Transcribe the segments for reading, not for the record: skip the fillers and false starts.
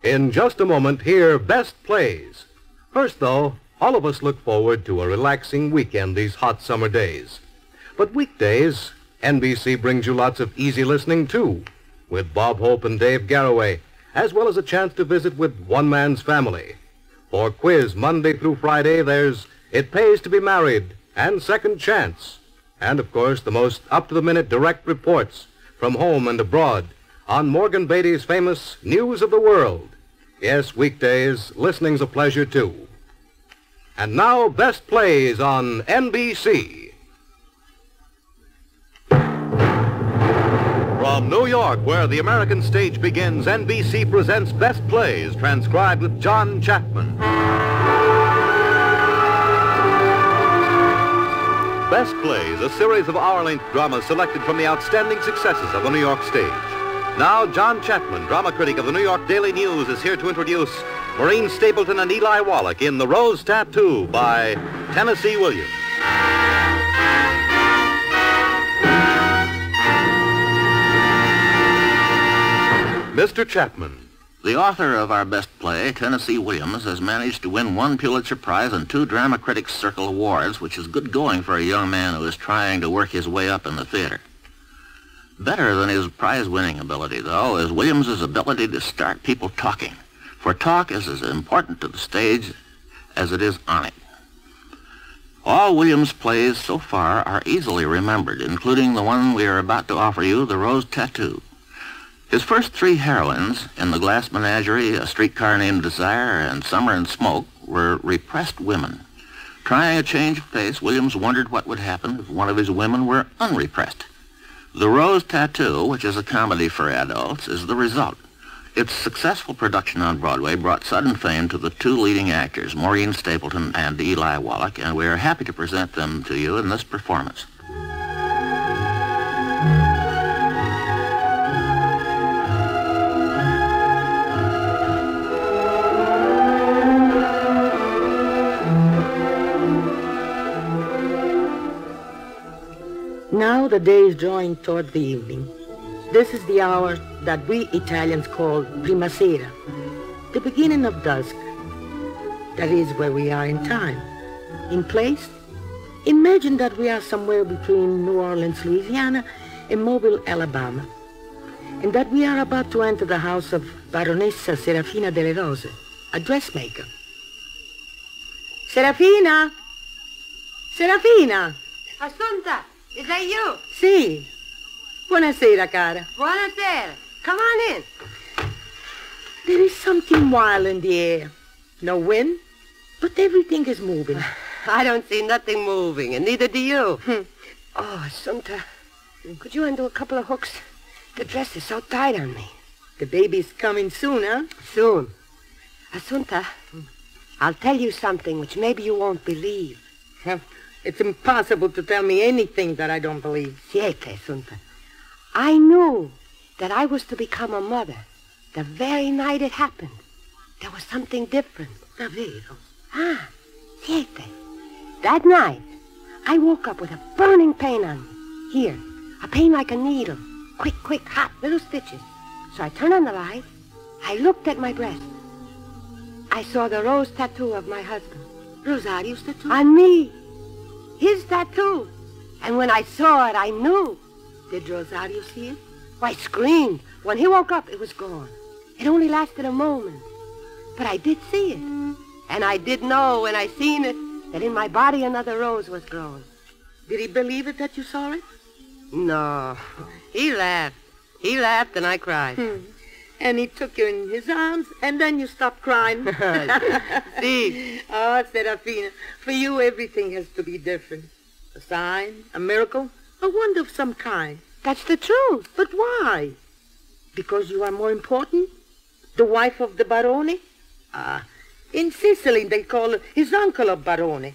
In just a moment, hear Best Plays. First, though, all of us look forward to a relaxing weekend these hot summer days. But weekdays, NBC brings you lots of easy listening, too, with Bob Hope and Dave Garroway, as well as a chance to visit with One Man's Family. For quiz Monday through Friday, there's It Pays to Be Married and Second Chance. And, of course, the most up-to-the-minute direct reports from home and abroad on Morgan Beatty's famous News of the World. Yes, weekdays, listening's a pleasure, too. And now, Best Plays on NBC. From New York, where the American stage begins, NBC presents Best Plays, transcribed with John Chapman. Best Plays, a series of hour-length dramas selected from the outstanding successes of the New York stage. Now, John Chapman, drama critic of the New York Daily News, is here to introduce Maureen, Stapleton, and Eli Wallach in The Rose Tattoo by Tennessee Williams. Mr. Chapman. The author of our best play, Tennessee Williams, has managed to win 1 Pulitzer Prize and 2 Drama Critics Circle Awards, which is good going for a young man who is trying to work his way up in the theater. Better than his prize-winning ability, though, is Williams's ability to start people talking, for talk is as important to the stage as it is on it. All Williams' plays so far are easily remembered, including the one we are about to offer you, The Rose Tattoo. His first 3 heroines, In the Glass Menagerie, A Streetcar Named Desire, and Summer and Smoke, were repressed women. Trying a change of pace, Williams wondered what would happen if one of his women were unrepressed. The Rose Tattoo, which is a comedy for adults, is the result. Its successful production on Broadway brought sudden fame to the 2 leading actors, Maureen Stapleton and Eli Wallach, and we are happy to present them to you in this performance. Now the day is drawing toward the evening. This is the hour that we Italians call prima sera, the beginning of dusk. That is where we are in time. In place, imagine that we are somewhere between New Orleans, Louisiana, and Mobile, Alabama, and that we are about to enter the house of Baronessa Serafina delle Rose, a dressmaker. Serafina! Serafina! Assunta! Is that you? Sì. Buonasera, cara. Buonasera. Come on in. There is something wild in the air. No wind, but everything is moving. I don't see nothing moving, and neither do you. Oh, Assunta, could you undo a couple of hooks? The dress is so tight on me. The baby's coming soon, huh? Soon. Assunta, I'll tell you something which maybe you won't believe. It's impossible to tell me anything that I don't believe. Siete, Assunta. I knew that I was to become a mother the very night it happened. There was something different. Davvero? Ah, siete. That night, I woke up with a burning pain on me. Here, a pain like a needle. Quick, hot little stitches. So I turned on the light. I looked at my breast. I saw the rose tattoo of my husband. Rosario's tattoo? On me. His tattoo. And when I saw it, I knew. Did Rosario see it? I screamed. When he woke up, it was gone. It only lasted a moment. But I did see it. And I did know when I seen it that in my body another rose was growing. Did he believe it that you saw it? No. He laughed. He laughed and I cried. And he took you in his arms, and then you stopped crying. See? Oh, Serafina, for you everything has to be different. A sign, a miracle, a wonder of some kind. That's the truth. But why? Because you are more important? The wife of the Barone? In Sicily they call his uncle a Barone.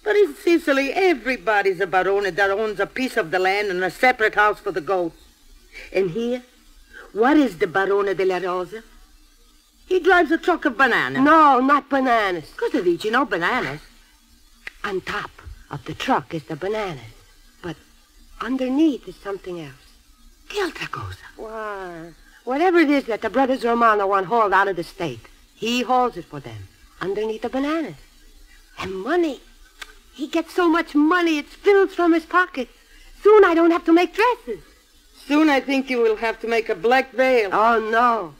But in Sicily everybody's a Barone that owns a piece of the land and a separate house for the goats. And here? What is the Barone della Rosa? He drives a truck of bananas. No, not bananas. Cosa dici, no bananas? On top of the truck is the bananas. But underneath is something else. Che altra cosa? Why, Whatever it is that the brothers Romano want hauled out of the state, he hauls it for them underneath the bananas. And money. He gets so much money it spills from his pockets. Soon I don't have to make dresses. Soon I think you will have to make a black veil. Oh, no.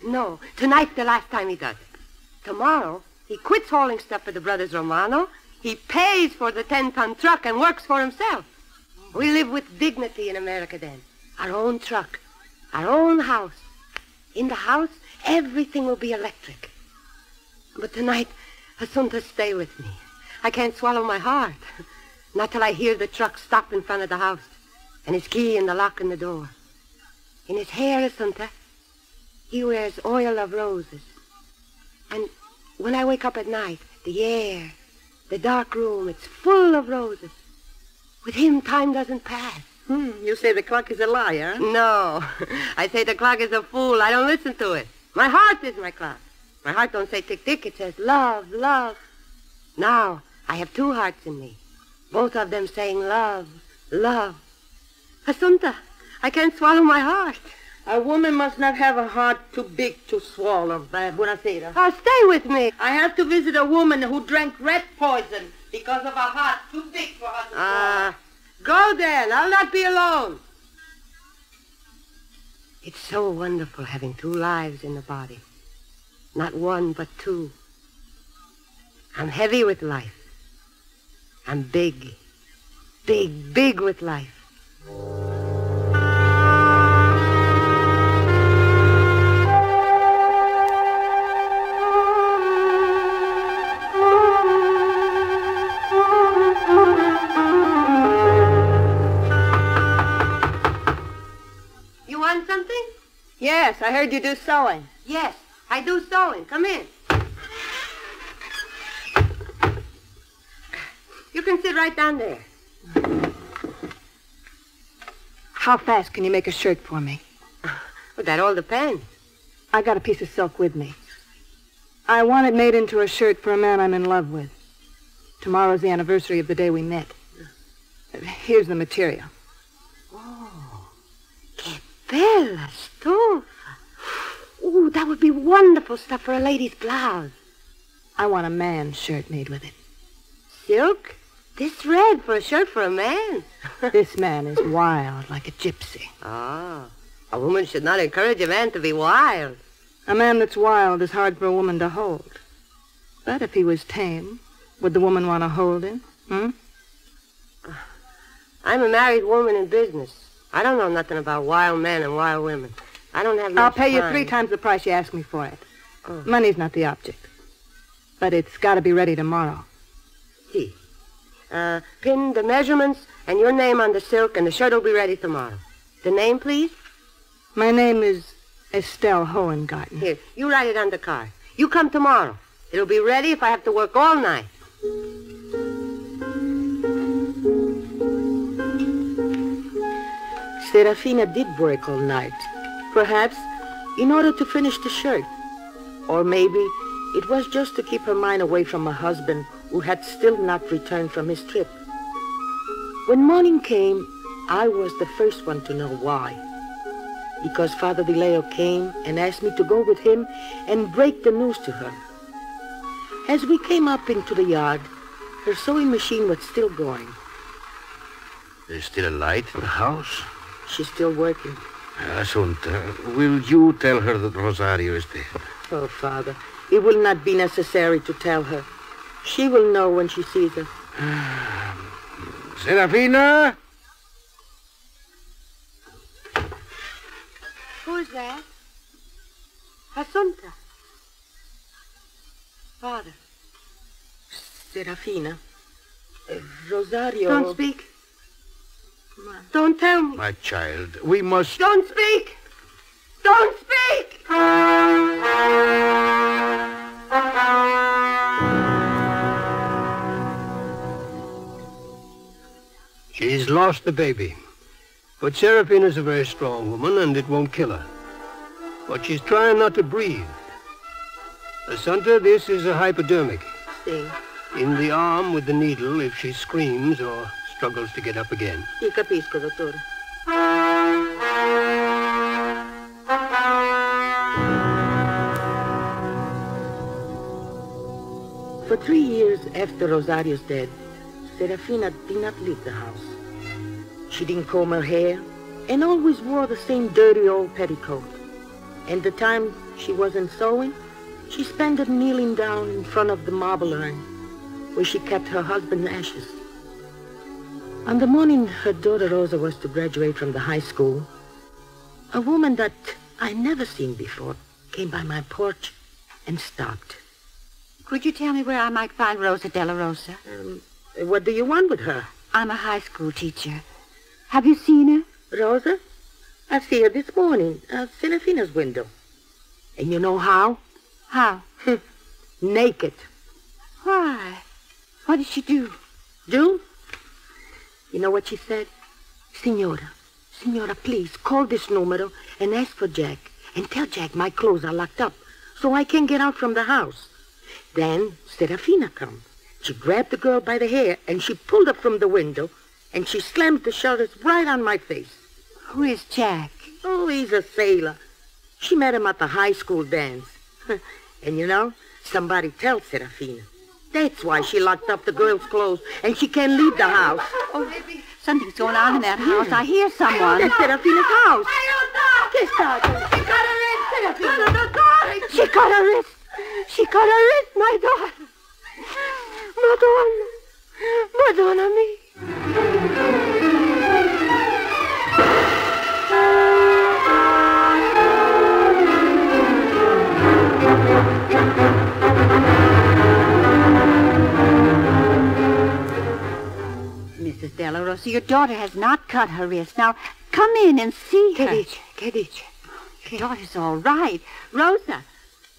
No. Tonight's the last time he does it. Tomorrow, he quits hauling stuff for the brothers Romano. He pays for the 10-ton truck and works for himself. We live with dignity in America then. Our own truck. Our own house. In the house, everything will be electric. But tonight, Assunta, stay with me. I can't swallow my heart. Not till I hear the truck stop in front of the house and his key in the lock in the door. In his hair, Assunta, he wears oil of roses. And when I wake up at night, the air, the dark room, it's full of roses. With him, time doesn't pass. You say the clock is a liar, huh? No. I say the clock is a fool. I don't listen to it. My heart is my clock. My heart don't say tick-tick. It says love, love. Now, I have two hearts in me. Both of them saying love, love. Assunta, I can't swallow my heart. A woman must not have a heart too big to swallow. Buonasera. Oh, stay with me. I have to visit a woman who drank rat poison because of a heart too big for her to swallow. Go then. I'll not be alone. It's so wonderful having two lives in the body. Not one, but two. I'm heavy with life. I'm big, big, big with life. You want something? Yes, I heard you do sewing. Yes, I do sewing. Come in. You can sit right down there. How fast can you make a shirt for me? Well, that all depends. I got a piece of silk with me. I want it made into a shirt for a man I'm in love with. Tomorrow's the anniversary of the day we met. Here's the material. Oh, che bella stufa. Ooh, that would be wonderful stuff for a lady's blouse. I want a man's shirt made with it. Silk? This red for a shirt for a man. This man is wild, like a gypsy. Ah, a woman should not encourage a man to be wild. A man that's wild is hard for a woman to hold. But if he was tame, would the woman want to hold him? I'm a married woman in business. I don't know nothing about wild men and wild women. I don't have much I'll pay you time. 3 times the price you asked me for it. Oh. Money's not the object. But it's got to be ready tomorrow. See. Pin the measurements and your name on the silk, and the shirt will be ready tomorrow. The name, please? My name is Estelle Hohengarten. Here, you write it on the card. You come tomorrow. It'll be ready if I have to work all night. Serafina did work all night. Perhaps in order to finish the shirt. Or maybe it was just to keep her mind away from her husband who had still not returned from his trip. When morning came, I was the first one to know why. Because Father DeLeo came and asked me to go with him and break the news to her. As we came up into the yard, her sewing machine was still going. There's still a light in the house? She's still working. Assunta, will you tell her that Rosario is dead? Oh, Father, it will not be necessary to tell her. She will know when she sees us. Serafina? Who's that? Assunta. Father. Serafina. Rosario. Don't speak. Don't tell me. My child, we must... Don't speak! Don't speak! She's lost the baby. But Serafina's a very strong woman, and it won't kill her. But she's trying not to breathe. Assunta, this is a hypodermic. Sì. In the arm with the needle if she screams or struggles to get up again. Sì, capisco, dottore. For 3 years after Rosario's death, Serafina did not leave the house. She didn't comb her hair and always wore the same dirty old petticoat. And the time she wasn't sewing, she spent it kneeling down in front of the marble urn where she kept her husband's ashes. On the morning her daughter Rosa was to graduate from the high school, a woman that I never seen before came by my porch and stopped. Could you tell me where I might find Rosa de la Rosa? What do you want with her? I'm a high school teacher. Have you seen her? Rosa? I see her this morning at Serafina's window. And you know how? How? Naked. Why? What did she do? Do? You know what she said? Senora, please, call this numero and ask for Jack. And tell Jack my clothes are locked up, so I can't get out from the house. Then Serafina come. She grabbed the girl by the hair, and she pulled her from the window, and she slammed the shutters right on my face. Who is Jack? Oh, he's a sailor. She met him at the high school dance. And you know, somebody tell Serafina. That's why she locked up the girl's clothes, and she can't leave the house. Oh, something's going on in that house. I hear someone. That's Serafina's house. ¿Qué está? She cut her wrist. She cut her wrist, my daughter. Madonna me. Mrs. De La Rosa, your daughter has not cut her wrist. Now, come in and see her. ¿Qué dice? Your daughter's all right. Rosa,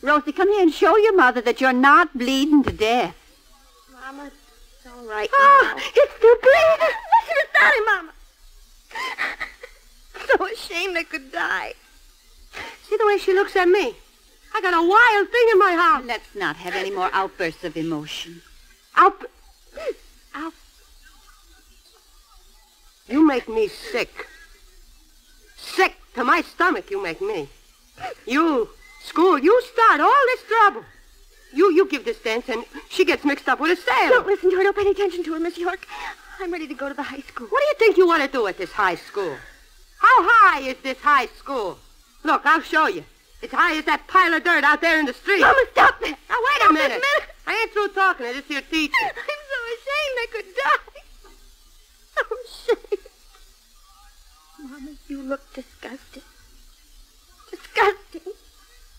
come here and show your mother that you're not bleeding to death. Mama, it's all right. Oh, it's still bleeding. Listen to Daddy, Mama. So ashamed I could die. See the way she looks at me? I got a wild thing in my house. Let's not have any more outbursts of emotion. You make me sick. Sick to my stomach, you make me. You start all this trouble. You give this dance, and she gets mixed up with a sailor. Don't listen to her. Don't pay any attention to her, Miss York. I'm ready to go to the high school. What do you think you want to do at this high school? How high is this high school? Look, I'll show you. As high as that pile of dirt out there in the street. Mama, stop it. Now, wait a minute. I ain't through talking to this here teacher. I'm so ashamed I could die. So ashamed. Mama, you look disgusting. Disgusting.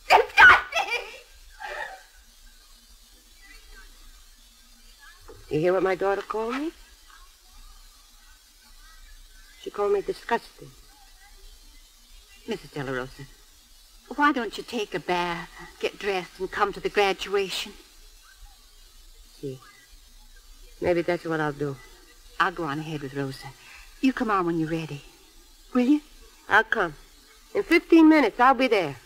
Disgusting! You hear what my daughter called me? She called me disgusting. Mrs. De La Rosa, why don't you take a bath, get dressed, and come to the graduation? See, maybe that's what I'll do. I'll go on ahead with Rosa. You come on when you're ready. Will you? I'll come. In 15 minutes, I'll be there.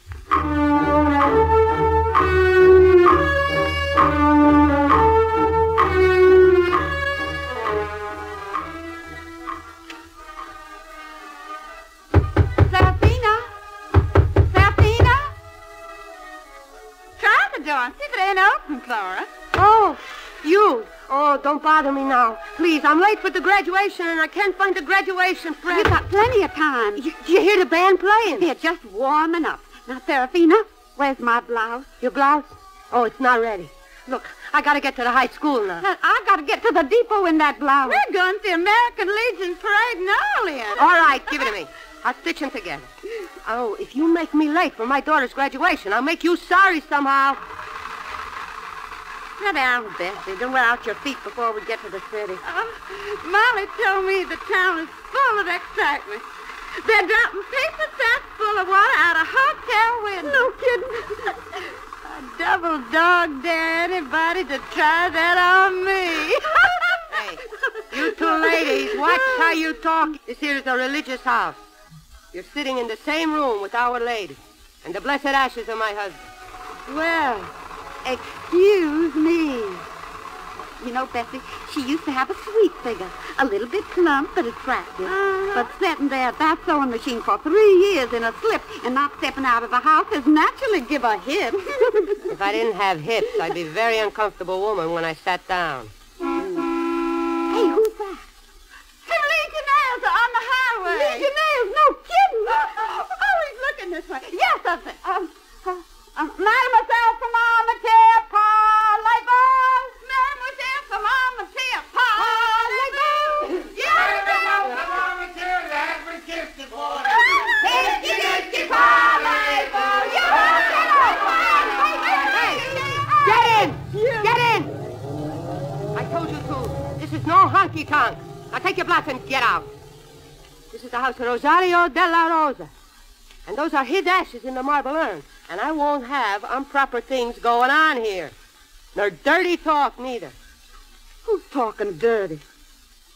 See if it ain't open, Clara. Oh, you. Oh, don't bother me now. Please, I'm late for the graduation, and I can't find the graduation present. You've got plenty of time. Do you hear the band playing? They're just warming up. Now, Serafina, where's my blouse? Your blouse? Oh, it's not ready. Look, I gotta get to the high school now. I gotta get to the depot in that blouse. We're going to the American Legion Parade in Orleans. All right, give it to me. I'll stitch them together. Oh, if you make me late for my daughter's graduation, I'll make you sorry somehow. Sit down, Bessie. Don't wear out your feet before we get to the city. Molly told me the town is full of excitement. They're dropping paper sacks full of water out of hotel windows. No kidding. A double dog dare anybody to try that on me. Hey, you two ladies, watch how you talk. This here is a religious house. You're sitting in the same room with Our Lady and the blessed ashes of my husband. Well, excuse me. You know, Bessie, she used to have a sweet figure. A little bit plump, but attractive. But sitting there at that sewing machine for 3 years in a slip and not stepping out of the house has naturally give her hips. If I didn't have hips, I'd be a very uncomfortable woman when I sat down. Hey, who's that? Some Legionnaires are on the highway. Legionnaires? No kidding. Oh, he's looking this way. Yes, that's it. Mademoiselle from Armature, parlez-vous? Mademoiselle from Armature, parlez-vous? Yes, Get in! Get in! I told you to. This is no honky-tonk. Now take your blouse and get out. This is the house of Rosario de la Rosa. And those are his ashes in the marble urn. And I won't have improper things going on here. Nor dirty talk, neither. Who's talking dirty?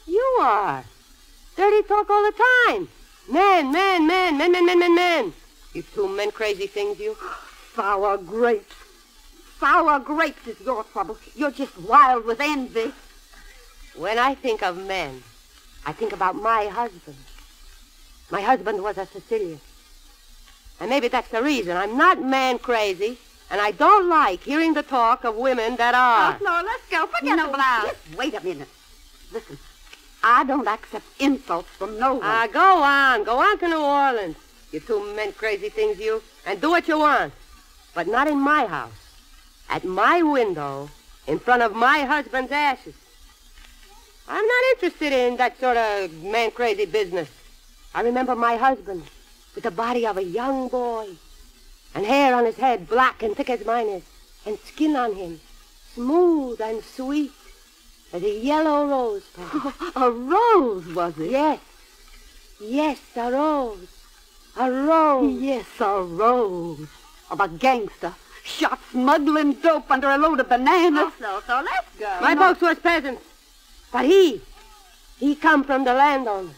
You are. Dirty talk all the time. Men. You two men crazy things, you. Sour grapes. Sour grapes is your trouble. You're just wild with envy. When I think of men, I think about my husband. My husband was a Sicilian. And maybe that's the reason. I'm not man crazy, and I don't like hearing the talk of women that are. Oh, no, let's go. Forget the blouse. Just wait a minute. Listen, I don't accept insults from no one. Go on. Go on to New Orleans. You two men crazy things, you. And do what you want. But not in my house. At my window, in front of my husband's ashes. I'm not interested in that sort of man-crazy business. I remember my husband with the body of a young boy, and hair on his head black and thick as mine is, and skin on him smooth and sweet as a yellow rose. A rose, was it? Yes. Yes, a rose. A rose. Yes, a rose. Of a gangster. Shot smuggling dope under a load of bananas. So let's go. My folks was peasants. But he come from the landowner.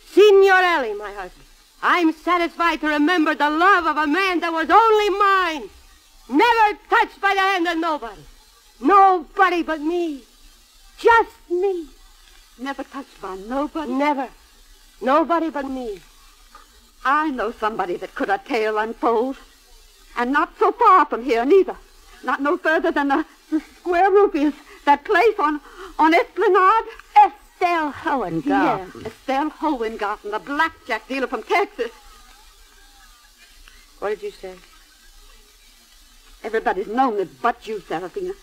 Signorelli, my husband. I'm satisfied to remember the love of a man that was only mine. Never touched by the hand of nobody. Nobody but me. Just me. Never touched by nobody? Never. Nobody but me. I know somebody that could a tale unfold. And not so far from here, neither. Not no further than the Square Rupees, that place on Esplanade. Estelle Hohengarten. Yes, Estelle Hohengarten, the blackjack dealer from Texas. What did you say? Everybody's known it but you, Serafina.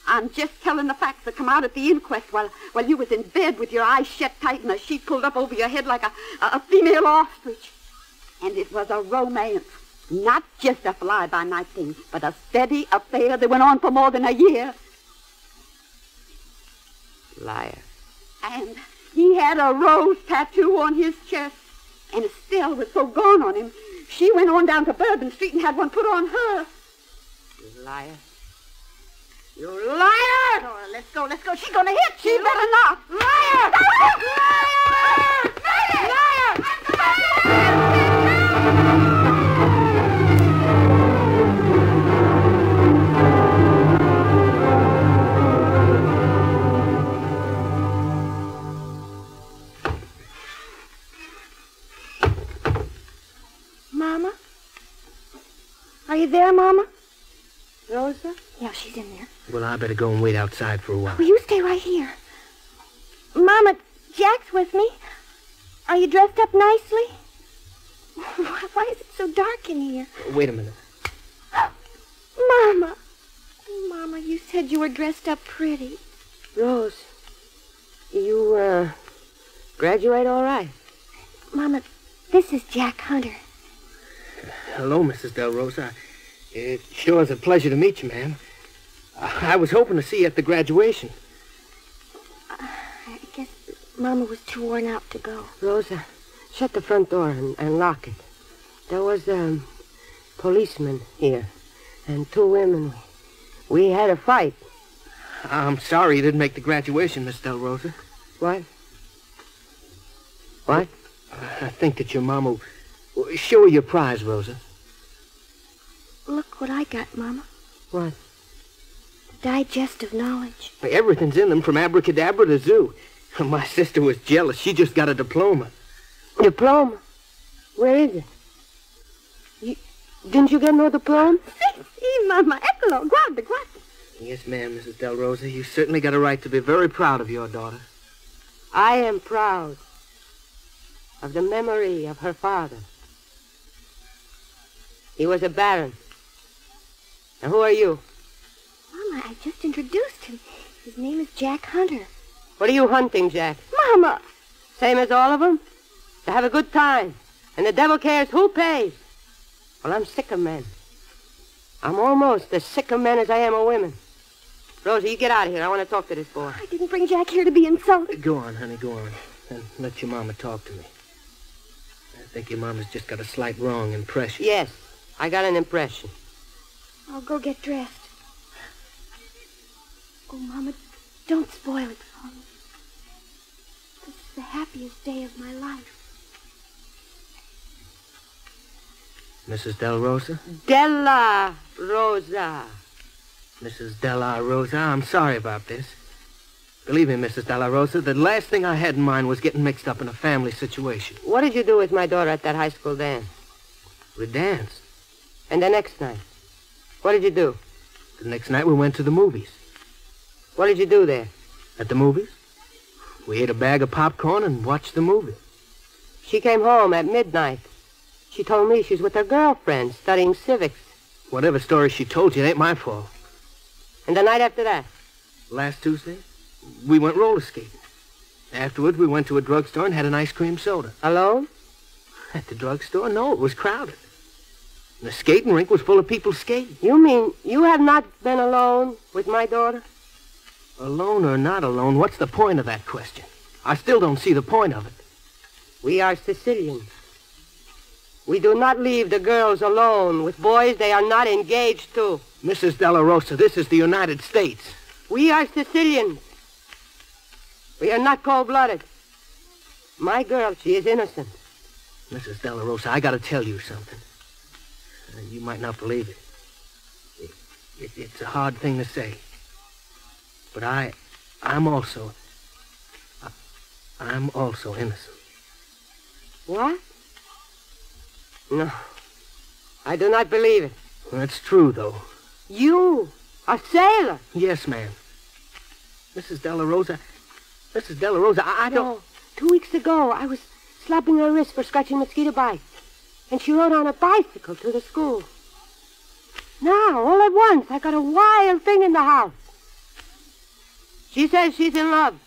I'm just telling the facts that come out at the inquest while you was in bed with your eyes shut tight and a sheet pulled up over your head like a female ostrich. And it was a romance. Not just a fly-by-night thing, but a steady affair that went on for more than a year. Liar. And he had a rose tattoo on his chest. And Estelle was so gone on him, she went on down to Bourbon Street and had one put on her. You liar. You liar! Oh, let's go. She's gonna hit you. She better not. Liar! Liar! Liar! Mama? Are you there, Mama? Rosa? Yeah, she's in there. Well, I better go and wait outside for a while. Will you stay right here? Mama, Jack's with me. Are you dressed up nicely? Why is it so dark in here? Wait a minute. Mama. Mama, you said you were dressed up pretty. Rose, you, graduate all right? Mama, this is Jack Hunter. Hello, Mrs. Del Rosa. It sure is a pleasure to meet you, ma'am. I was hoping to see you at the graduation. I guess Mama was too worn out to go. Rosa, shut the front door and lock it. There was a policeman here and two women. We had a fight. I'm sorry you didn't make the graduation, Miss Del Rosa. What? What? I think that your mama... Show her your prize, Rosa. Look what I got, Mama. What? digestive knowledge. Everything's in them from abracadabra to zoo. My sister was jealous. She just got a diploma. Diploma? Where is it? Didn't you get no diploma? Sí, Mama. Échalo. Guarda. Yes, ma'am, Mrs. Del Rosa. You certainly got a right to be very proud of your daughter. I am proud of the memory of her father. He was a baron. Now, who are you? Mama, I just introduced him. His name is Jack Hunter. What are you hunting, Jack? Mama. Same as all of them? To have a good time. And the devil cares who pays. Well, I'm sick of men. I'm almost as sick of men as I am of women. Rosie, you get out of here. I want to talk to this boy. I didn't bring Jack here to be insulted. Go on, honey, go on. And let your mama talk to me. I think your mama's just got a slight wrong impression. Yes, I got an impression. I'll go get dressed. Oh, Mama, don't spoil it for me. This is the happiest day of my life. Mrs. Del Rosa? Della Rosa. Mrs. Della Rosa, I'm sorry about this. Believe me, Mrs. Della Rosa, the last thing I had in mind was getting mixed up in a family situation. What did you do with my daughter at that high school dance? We danced. And the next night? What did you do? The next night we went to the movies. What did you do there? At the movies? We ate a bag of popcorn and watched the movie. She came home at midnight. She told me she's with her girlfriend studying civics. Whatever story she told you, it ain't my fault. And the night after that? Last Tuesday, we went roller skating. Afterwards, we went to a drugstore and had an ice cream soda. Alone? At the drugstore? No, it was crowded. And the skating rink was full of people skating. You mean you have not been alone with my daughter? Alone or not alone, what's the point of that question? I still don't see the point of it. We are Sicilians. We do not leave the girls alone with boys they are not engaged to. Mrs. Della Rosa, this is the United States. We are Sicilians. We are not cold-blooded. My girl, she is innocent. Mrs. Della Rosa, I gotta tell you something. You might not believe it. It's a hard thing to say. But I'm also innocent. What? No, I do not believe it. That's true, though. You, a sailor? Yes, ma'am. Mrs. Della Rosa, I don't... No, 2 weeks ago, I was slapping her wrist for scratching mosquito bites. And she rode on a bicycle to the school. Now, all at once, I got a wild thing in the house. She says she's in love.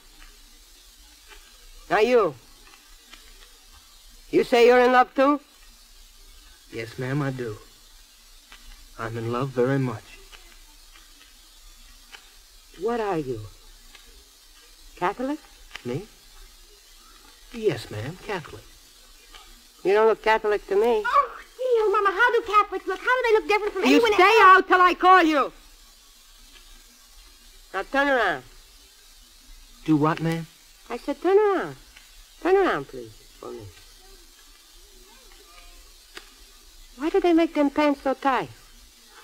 Now you say you're in love too? Yes, ma'am, I do. I'm in love very much. What are you? Catholic? Me? Yes, ma'am, Catholic. You don't look Catholic to me. Oh, Mama, how do Catholics look? How do they look different from You anyone stay else? out till I call you. Now turn around. Do what, ma'am? I said turn around. Turn around, please, for me. Why do they make them pants so tight?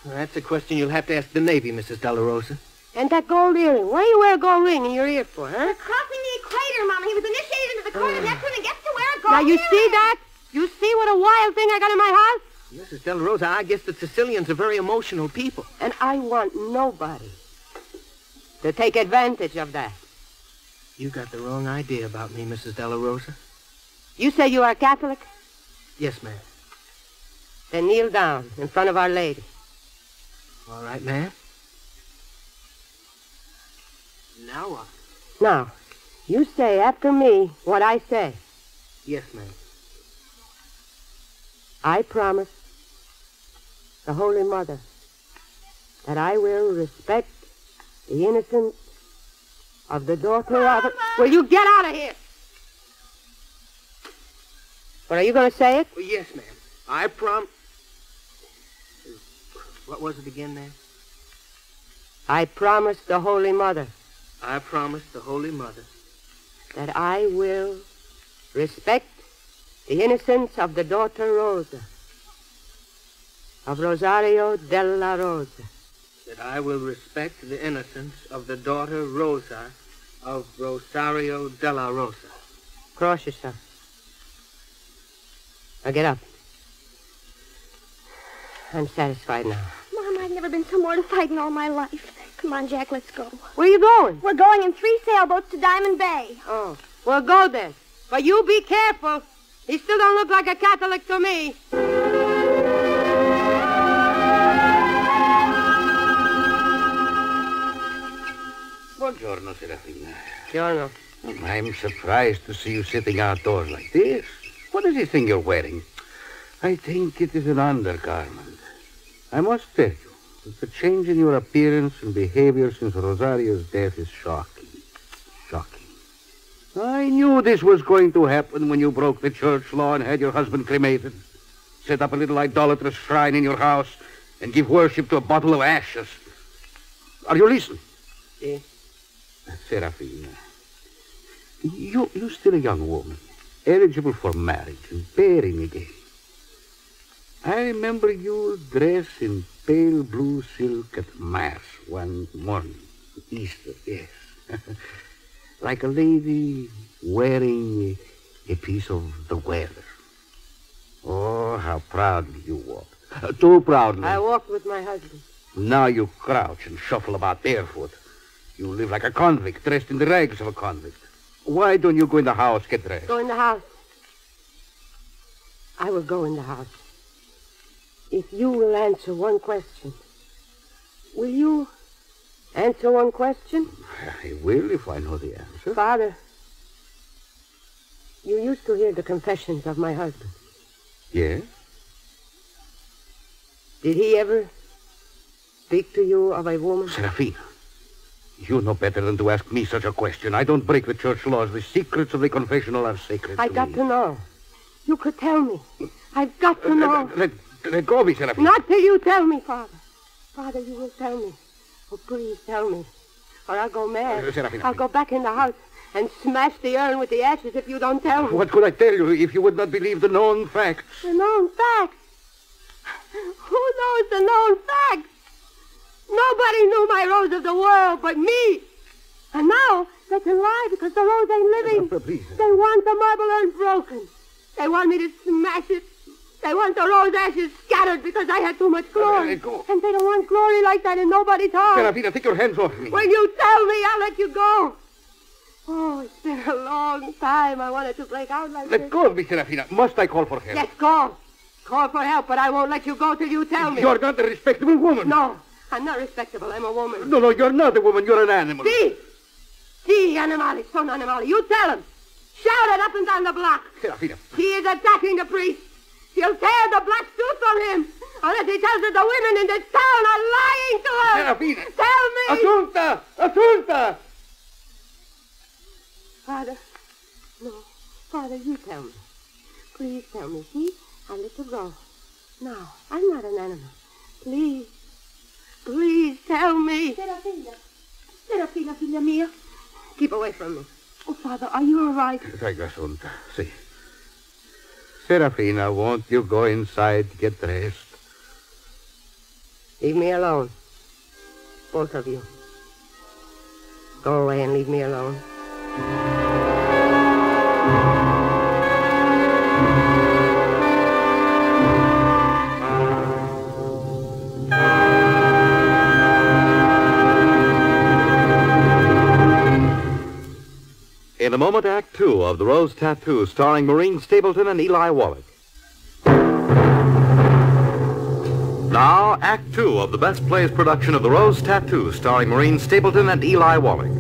Well, that's a question you'll have to ask the Navy, Mrs. Della Rosa. And that gold earring. Why do you wear a gold ring in your ear for, huh? They're crossing the equator, Mama. He was initiated into the code of Neptune and gets to wear a gold Now, you earring. see that? You see what a wild thing I got in my house? Mrs. Della Rosa, I guess the Sicilians are very emotional people. And I want nobody to take advantage of that. You got the wrong idea about me, Mrs. Della Rosa. You say you are Catholic? Yes, ma'am. Then kneel down in front of Our Lady. All right, ma'am. Now what? Now, you say after me what I say. Yes, ma'am. I promise the Holy Mother that I will respect the innocence of the daughter of... Will you get out of here? What, are you going to say it? Well, yes, ma'am. I promise... What was it again, ma'am? I promise the Holy Mother I promise the Holy Mother that I will respect the innocence of the daughter Rosa, of Rosario della Rosa. that I will respect the innocence of the daughter Rosa of Rosario de la Rosa. Cross yourself. Now get up. I'm satisfied now. Mom, I've never been so mortified in all my life. Come on, Jack, let's go. Where are you going? We're going in 3 sailboats to Diamond Bay. Oh, well, go then. But you be careful. He still don't look like a Catholic to me. Buongiorno, Serafina. Giorno. I'm surprised to see you sitting outdoors like this. What is this thing you're wearing? I think it is an undergarment. I must tell you that the change in your appearance and behavior since Rosario's death is shocking. Shocking. I knew this was going to happen when you broke the church law and had your husband cremated. Set up a little idolatrous shrine in your house and give worship to a bottle of ashes. Are you listening? Yes. Serafina, you're still a young woman, eligible for marriage and bearing again. I remember you dressed in pale blue silk at Mass one morning, Easter, yes. Like a lady wearing a piece of the weather. Oh, how proudly you walked. Too proudly. I walked with my husband. Now you crouch and shuffle about barefoot. You live like a convict, dressed in the rags of a convict. Why don't you go in the house, get dressed? Go in the house. I will go in the house. If you will answer one question. Will you answer one question? I will if I know the answer. Father, you used to hear the confessions of my husband. Yes? Did he ever speak to you of a woman? Serafina, you know better than to ask me such a question. I don't break the church laws. The secrets of the confessional are sacred I've got to know. You could tell me. I've got to know. Let go of me, Serafina. Not till you tell me, Father. Father, you will tell me. Oh, please tell me. Or I'll go mad. Serafina. I'll go back in the house and smash the urn with the ashes if you don't tell me. What could I tell you if you would not believe the known facts? The known facts? Who knows the known facts? Nobody knew my Rose of the world but me. And now they can lie because the Rose ain't living. Please. They want the marble urn broken. They want me to smash it. They want the rose ashes scattered because I had too much glory. Go. And they don't want glory like that in nobody's heart. Serafina, take your hands off me. When you tell me, I'll let you go. Oh, it's been a long time. I wanted to break out like this. Let go of me, Serafina. Must I call for help? Yes, call. Call for help, but I won't let you go till you tell me. You're not a respectable woman. No, I'm not respectable. I'm a woman. No, you're not a woman. You're an animal. Si, animale, son animale. You tell him. Shout it up and down the block. Serafina. He is attacking the priest. He'll tear the black suit from him unless he tells her the women in this town are lying to her. Serafina. Tell me. Assunta! Assunta! Father. No. Father, you tell me. Please tell me. See? I'll let you go. Now, I'm not an animal. Please. Please tell me. Serafina. Serafina, figlia mia. Keep away from me. Oh, Father, are you all right? Prego, Assunta. See. Serafina, won't you go inside to get dressed? Leave me alone. Both of you. Go away and leave me alone. In a moment, Act Two of The Rose Tattoo, starring Maureen, Stapleton, and Eli Wallach. Now, Act Two of the Best Plays production of The Rose Tattoo, starring Maureen, Stapleton, and Eli Wallach.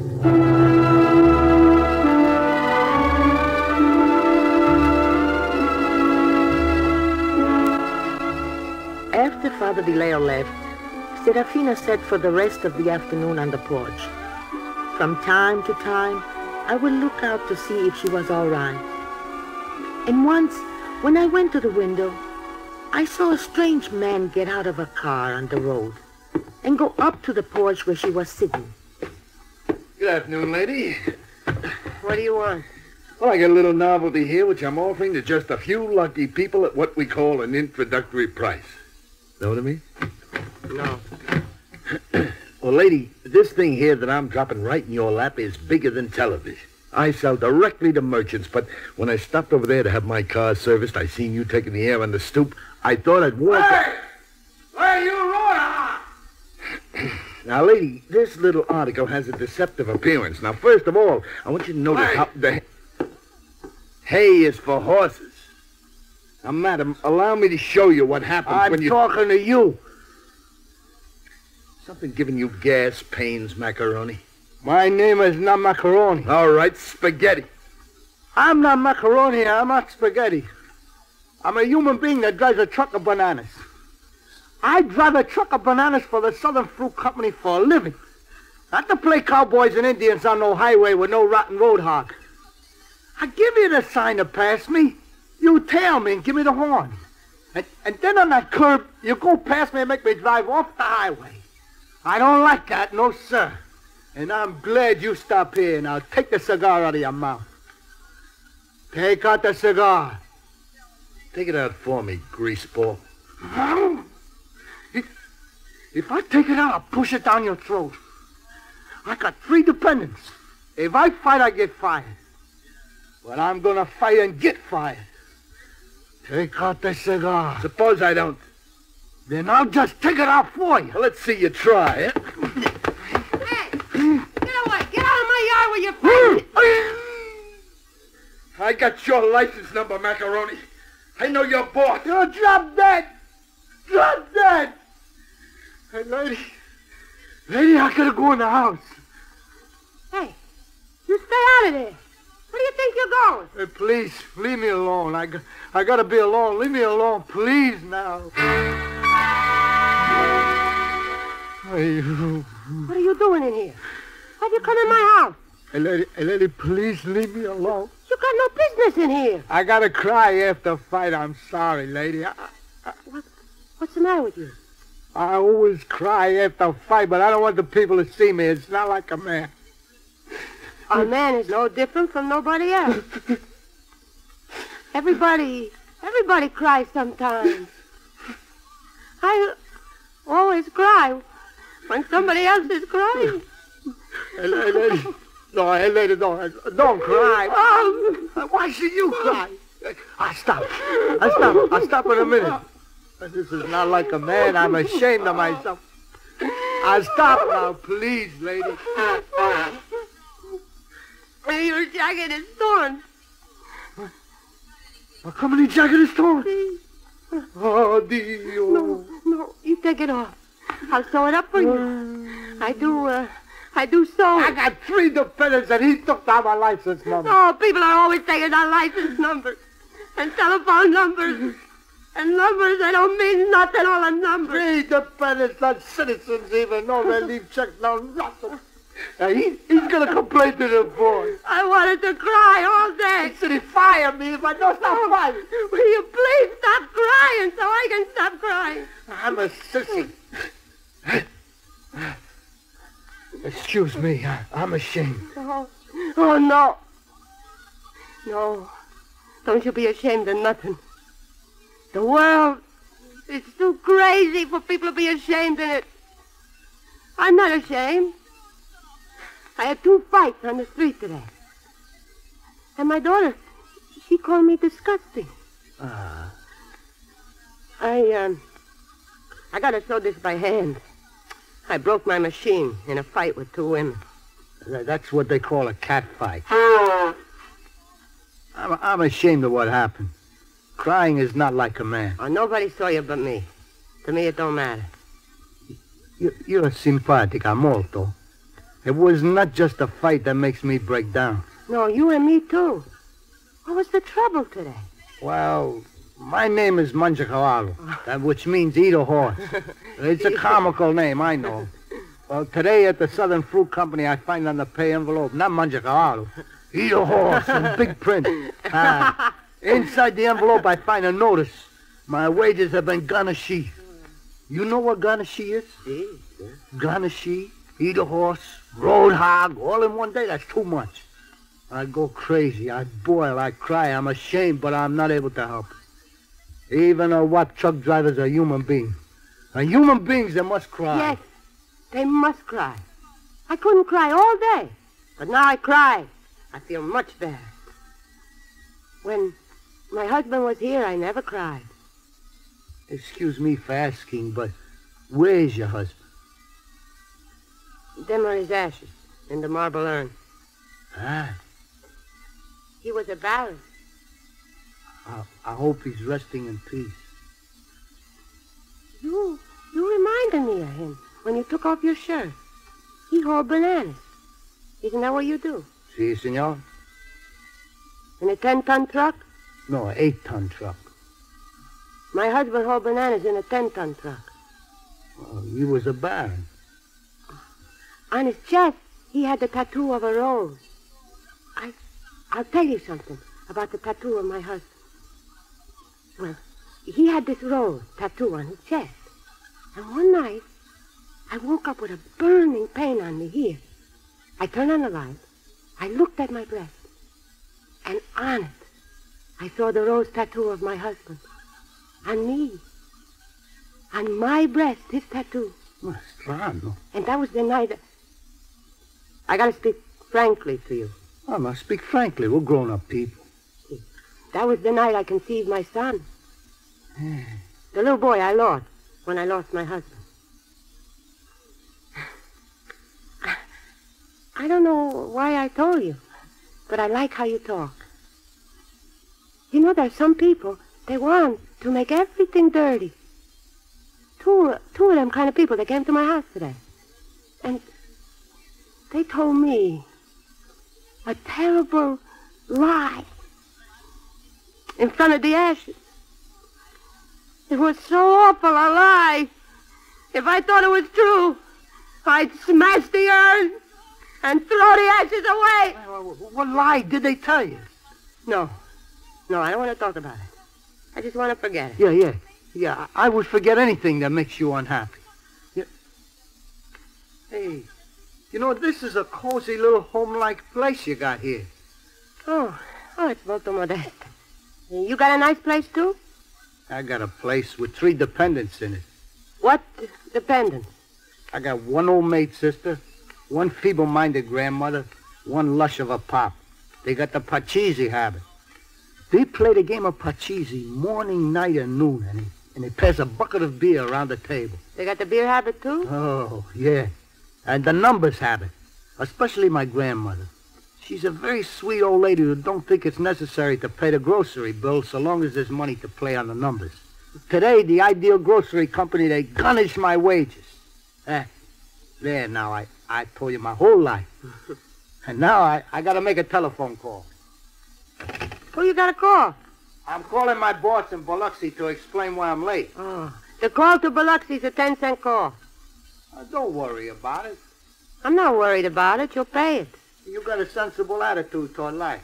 After Father Vileo left, Serafina sat for the rest of the afternoon on the porch. From time to time, I would look out to see if she was all right. And once, when I went to the window, I saw a strange man get out of a car on the road and go up to the porch where she was sitting. Good afternoon, lady. What do you want? Well, I got a little novelty here which I'm offering to just a few lucky people at what we call an introductory price. Know what I mean? No. Well, lady, this thing here that I'm dropping right in your lap is bigger than television. I sell directly to merchants, but when I stopped over there to have my car serviced, I seen you taking the air on the stoop. I thought I'd walk... Hey! Where you rolling? Now, lady, this little article has a deceptive appearance. Now, first of all, I want you to notice how the hay is for horses. Now, madam, allow me to show you what happens when you... I'm talking to you. Something giving you gas, pains, macaroni. My name is not macaroni. All right, spaghetti. I'm not macaroni. I'm not spaghetti. I'm a human being that drives a truck of bananas. I drive a truck of bananas for the Southern Fruit Company for a living. Not to play cowboys and Indians on no highway with no rotten road hog. I give you the sign to pass me. You tail me and give me the horn. And then on that curb, you go past me and make me drive off the highway. I don't like that, no sir. And I'm glad you stop here. Now take the cigar out of your mouth. Take out the cigar. Take it out for me, greaseball. If I take it out, I'll push it down your throat. I got 3 dependents. If I fight, I get fired. But I'm gonna fight and get fired. Take out the cigar. Suppose I don't. Then I'll just take it out for you. Well, let's see you try, eh? Hey, get away. Get out of my yard with your friends. I got your license number, macaroni. I know your boss. You're drop dead. Drop dead. Hey, lady, I gotta go in the house. Hey, you stay out of there. Where do you think you're going? Hey, please, leave me alone. I gotta be alone. Leave me alone, please, now. Hey, What are you doing in here? Why'd you come in my house? Hey, lady, please leave me alone. You got no business in here. I gotta cry after a fight. I'm sorry, lady. What's the matter with you? I always cry after a fight, but I don't want the people to see me. It's not like a man. A man is no different from nobody else. Everybody cries sometimes. I always cry when somebody else is crying. Hey, lady. No, hey, lady, don't cry. Why should you cry? I'll stop in a minute. This is not like a man. I'm ashamed of myself. I'll stop now, please, lady. Your jacket is torn. How come your jacket is torn? Oh, Dio. No, you take it off. I'll sew it up for you. I do sew. I got 3 dependents and he took down my license number. Oh, people are always taking our license numbers and telephone numbers. And numbers, they don't mean nothing, all the numbers. 3 dependents, not citizens even. No, they leave checks, no nothing. He's going to complain to the boss. I wanted to cry all day. He said he'd fire me if I don't stop crying. Will you please stop crying so I can stop crying? I'm a sissy. Excuse me, I'm ashamed. Oh, no. No, don't you be ashamed of nothing. The world is too crazy for people to be ashamed in it. I'm not ashamed. I had 2 fights on the street today. And my daughter, she called me disgusting. I got to sew this by hand. I broke my machine in a fight with 2 women. That's what they call a cat fight. I'm ashamed of what happened. Crying is not like a man. Oh, nobody saw you but me. To me, it don't matter. You're simpatica molto. It was not just a fight that makes me break down. No, you and me, too. What was the trouble today? Well, my name is Mangiacavallo, which means eat a horse. It's a comical name, I know. Well, today at the Southern Fruit Company, I find on the pay envelope, not Mangiacavallo, eat a horse in big print. Inside the envelope, I find a notice. My wages have been garnished. You know what garnished is? Garnished, eat a horse, road hog, all in one day. That's too much. I go crazy. I boil. I cry. I'm ashamed, but I'm not able to help it. Even though what truck drivers are human beings. And human beings, they must cry. Yes. They must cry. I couldn't cry all day, but now I cry. I feel much better. When my husband was here, I never cried. Excuse me for asking, but where's your husband? Them are his ashes in the marble urn. Ah, He was a baron. I hope he's resting in peace. You reminded me of him when you took off your shirt. He hauled bananas. Isn't that what you do? Si, senor? In a 10-ton truck? No, an 8-ton truck. My husband hauled bananas in a 10-ton truck. Oh, he was a baron. On his chest, he had the tattoo of a rose. I'll tell you something about the tattoo of my husband. Well, he had this rose tattoo on his chest. And one night, I woke up with a burning pain on me here. I turned on the light. I looked at my breast. And on it, I saw the rose tattoo of my husband. On me. On my breast, his tattoo. Oh, strano. And that was the night I gotta speak frankly to you. Oh, now speak frankly. We're grown-up people. That was the night I conceived my son. The little boy I lost when I lost my husband. I don't know why I told you, but I like how you talk. You know, there's some people, they want to make everything dirty. Two of them kind of people, they came to my house today. And they told me a terrible lie in front of the ashes. It was so awful a lie. If I thought it was true, I'd smash the urn and throw the ashes away. What lie did they tell you? No, I don't want to talk about it. I just want to forget it. Yeah, I would forget anything that makes you unhappy. Yeah. Hey, you know, this is a cozy little home-like place you got here. Oh, it's molto modesto. You got a nice place, too? I got a place with 3 dependents in it. What dependents? I got 1 old maid sister, 1 feeble-minded grandmother, 1 lush of a pop. They got the pachisi habit. They play the game of pachisi morning, night, and noon, and they pass a bucket of beer around the table. They got the beer habit, too? Oh, yeah. And the numbers habit, especially my grandmother. She's a very sweet old lady who don't think it's necessary to pay the grocery bill so long as there's money to play on the numbers. Today, the Ideal Grocery Company, they garnish my wages. There now, I told you my whole life. And now I got to make a telephone call. Who you got to call? I'm calling my boss in Biloxi to explain why I'm late. Oh, the call to Biloxi's a 10-cent call. Don't worry about it. I'm not worried about it. You'll pay it. You got a sensible attitude toward life.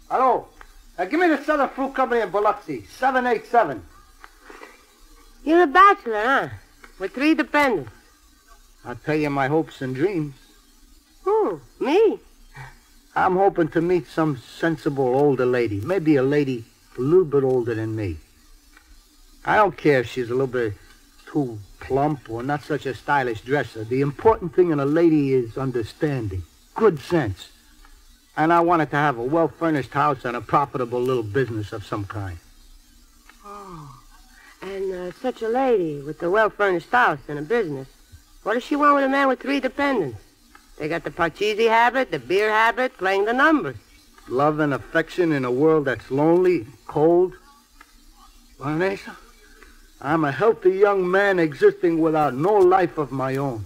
Hello. Give me the Southern Fruit Company in Biloxi, 787. You're a bachelor, huh? With 3 dependents. I'll tell you my hopes and dreams. Who? Me? I'm hoping to meet some sensible older lady. Maybe a lady a little bit older than me. I don't care if she's a little bit too plump or not such a stylish dresser. The important thing in a lady is understanding, good sense. And I wanted to have a well-furnished house and a profitable little business of some kind. Oh, and such a lady with a well-furnished house and a business, what does she want with a man with 3 dependents? They got the pachisi habit, the beer habit, playing the numbers. Love and affection in a world that's lonely, cold. Vanessa, I'm a healthy young man existing without no life of my own.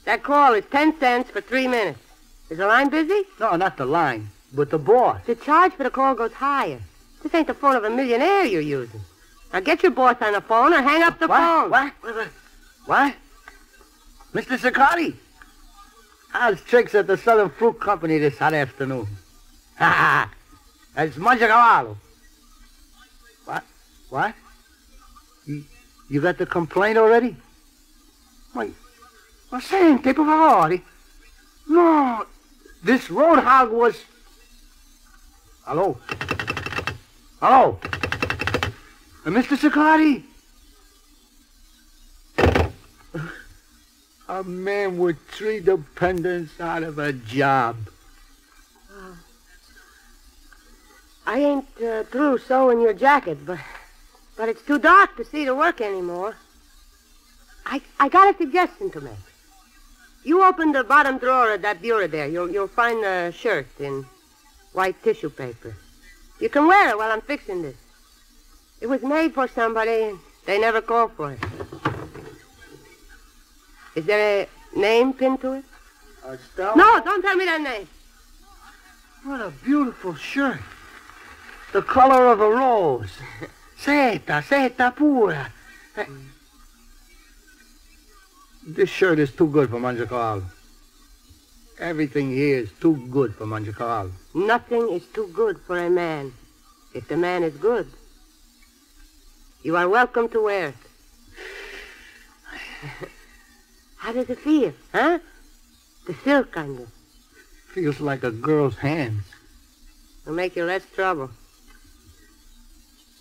That call is 10 cents for 3 minutes. Is the line busy? No, not the line, but the boss. The charge for the call goes higher. This ain't the phone of a millionaire you're using. Now get your boss on the phone or hang up the phone. What? Mr. Siccardi? How's tricks at the Southern Fruit Company this hot afternoon? Ha! That's mangiacavallo. What? You got the complaint already? Wait. Ma senti, per favore. No, this roadhog was... Hello? Mr. Siccardi? A man with 3 dependents out of a job. I ain't through sewing your jacket, but it's too dark to see the work anymore. I got a suggestion to make. You open the bottom drawer of that bureau there. You'll find a shirt in white tissue paper. You can wear it while I'm fixing this. It was made for somebody, and they never called for it. Is there a name pinned to it? Stella? No, don't tell me that name. What a beautiful shirt. The color of a rose. Seta pura. This shirt is too good for Mangiacarlo. Everything here is too good for Mangiacarlo. Nothing is too good for a man if the man is good. You are welcome to wear it. How does it feel, huh? The silk, kind of. Feels like a girl's hands. It'll make you less trouble.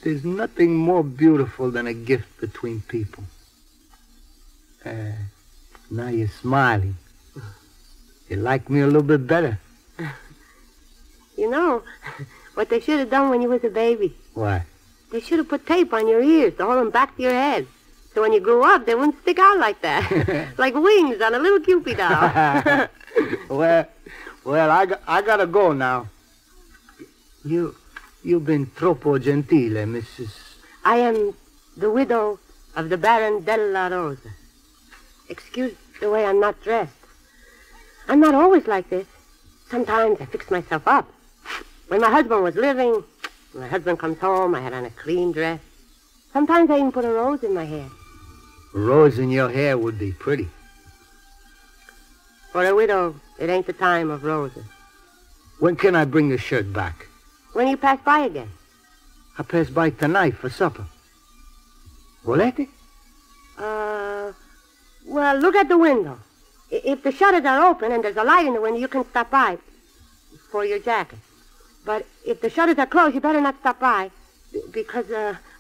There's nothing more beautiful than a gift between people. Now you're smiling. You like me a little bit better. You know, what they should have done when you was a baby. What? They should have put tape on your ears to hold them back to your head. So when you grew up, they wouldn't stick out like that. Like wings on a little Cupid doll. Well, I gotta go now. You've been troppo gentile, Mrs. I am the widow of the Baron della Rosa. Excuse the way I'm not dressed. I'm not always like this. Sometimes I fix myself up. When my husband was living, when my husband comes home, I had on a clean dress. Sometimes I even put a rose in my hair. A rose in your hair would be pretty. For a widow, it ain't the time of roses. When can I bring the shirt back? When you pass by again. I pass by tonight for supper. Volete? Well, look at the window. If the shutters are open and there's a light in the window, you can stop by for your jacket. But if the shutters are closed, you better not stop by because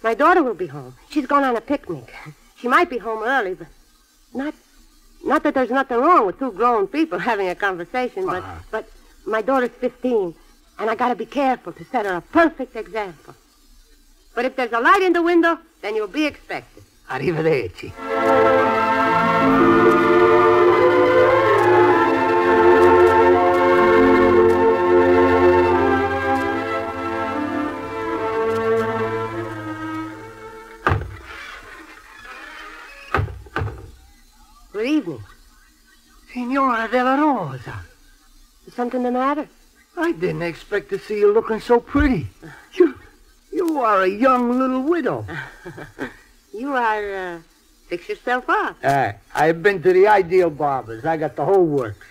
my daughter will be home. She's gone on a picnic. She might be home early, but not that there's nothing wrong with two grown people having a conversation, but my daughter's 15, and I got to be careful to set her a perfect example. But if there's a light in the window, then you'll be expected. Arrivederci. Good evening. Signora della Rosa. Is something the matter? I didn't expect to see you looking so pretty. You are a young little widow. You are, fix yourself up. I've been to the Ideal Barbers. I got the whole works.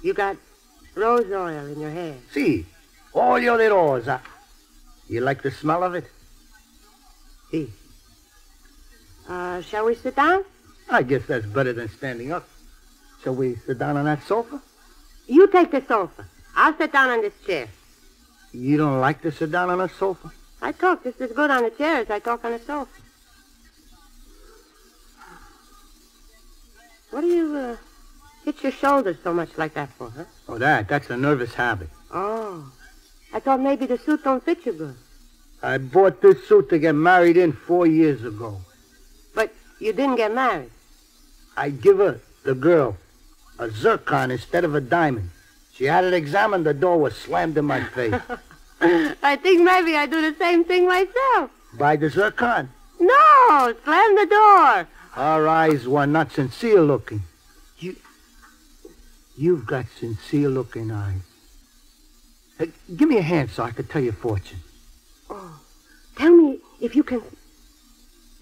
You got rose oil in your hair. Si, olio di rosa. You like the smell of it? Si. Shall we sit down? I guess that's better than standing up. Shall we sit down on that sofa? You take the sofa. I'll sit down on this chair. You don't like to sit down on a sofa? I talk just as good on a chair as I talk on a sofa. What do you hit your shoulders so much like that for, huh? Oh, that's a nervous habit. Oh. I thought maybe the suit don't fit you good. I bought this suit to get married in 4 years ago. But you didn't get married. I give her, the girl, a zircon instead of a diamond. She had it examined, the door was slammed in my face. I think maybe I do the same thing myself. By the zircon? No, slam the door. Her eyes were not sincere looking. You've got sincere looking eyes. Give me a hand so I can tell your fortune. Oh, tell me if you can...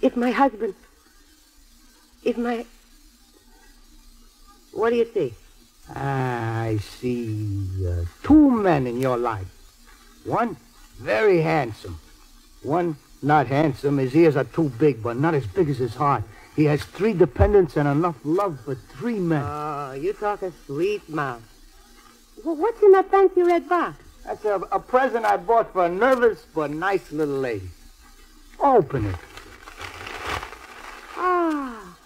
If my husband... What do you see? I see 2 men in your life. One, very handsome. One, not handsome. His ears are too big, but not as big as his heart. He has 3 dependents and enough love for 3 men. Oh, you talk a sweet mouth. Well, what's in that fancy red box? That's a present I bought for a nervous but nice little lady. Open it. Ah,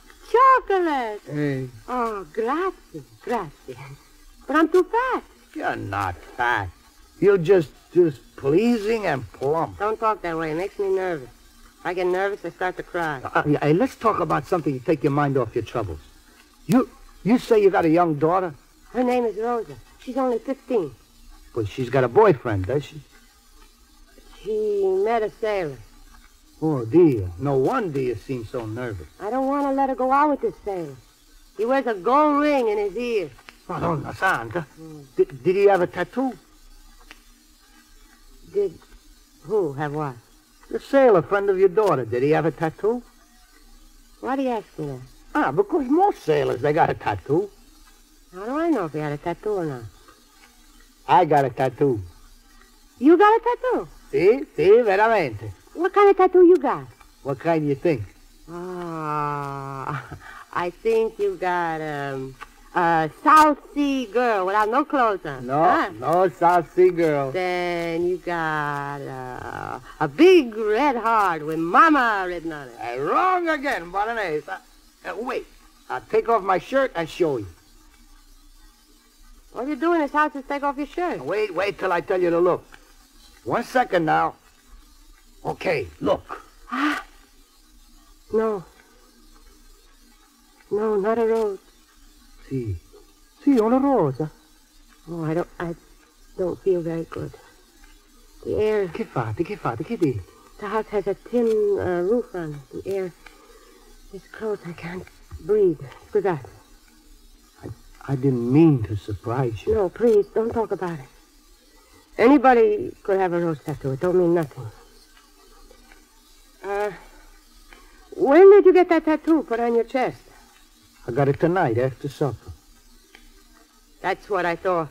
chocolate. Hey. Oh, grazie, grazie. But I'm too fat. You're not fat. You're just pleasing and plump. Don't talk that way. It makes me nervous. If I get nervous, I start to cry. Hey, let's talk about something to take your mind off your troubles. You say you got a young daughter? Her name is Rosa. She's only 15. But she's got a boyfriend, does she? She met a sailor. Oh, dear. No wonder you seem so nervous. I don't want to let her go out with this sailor. He wears a gold ring in his ear. Madonna Santa. Did he have a tattoo? Did who have what? The sailor friend of your daughter. Did he have a tattoo? Why do you ask me that? Because most sailors, they got a tattoo. How do I know if he had a tattoo or not? I got a tattoo. You got a tattoo? Si, veramente. What kind of tattoo you got? What kind do you think? I think you got a South Sea girl without no clothes on. No South Sea girl. Then you got a big red heart with Mama written on it. Wrong again, Baroness. Wait. I'll take off my shirt and show you. All you do in this house is take off your shirt. Wait till I tell you to look. 1 second now. Okay, look. No. No, not a rose. Si, una rosa. Oh, I don't feel very good. The air... Che fate? Che dici? The house has a tin roof on it. The air is close. I can't breathe. Forgot. I didn't mean to surprise you. No, please, don't talk about it. Anybody could have a rose tattoo. It don't mean nothing. When did you get that tattoo put on your chest? I got it tonight after supper. That's what I thought.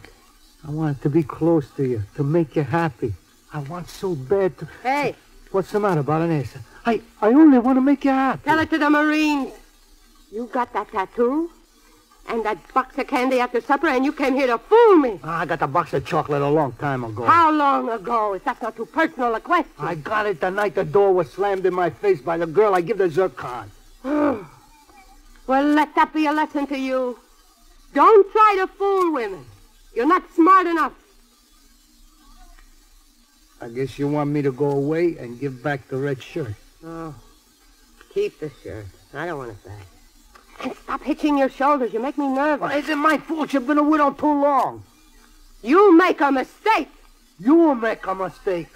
I wanted to be close to you, to make you happy. I want so bad to... Hey! What's the matter, Baronessa? I only want to make you happy. Tell it to the Marines. You got that tattoo and that box of candy after supper, and you came here to fool me. I got the box of chocolate a long time ago. How long ago? If that's not too personal a question. I got it the night the door was slammed in my face by the girl I give the zircon. Well, let that be a lesson to you. Don't try to fool women. You're not smart enough. I guess you want me to go away and give back the red shirt. Oh, keep the shirt. I don't want it back. And stop hitching your shoulders. You make me nervous. Well, is it my fault you've been a widow too long? You make a mistake. You will make a mistake.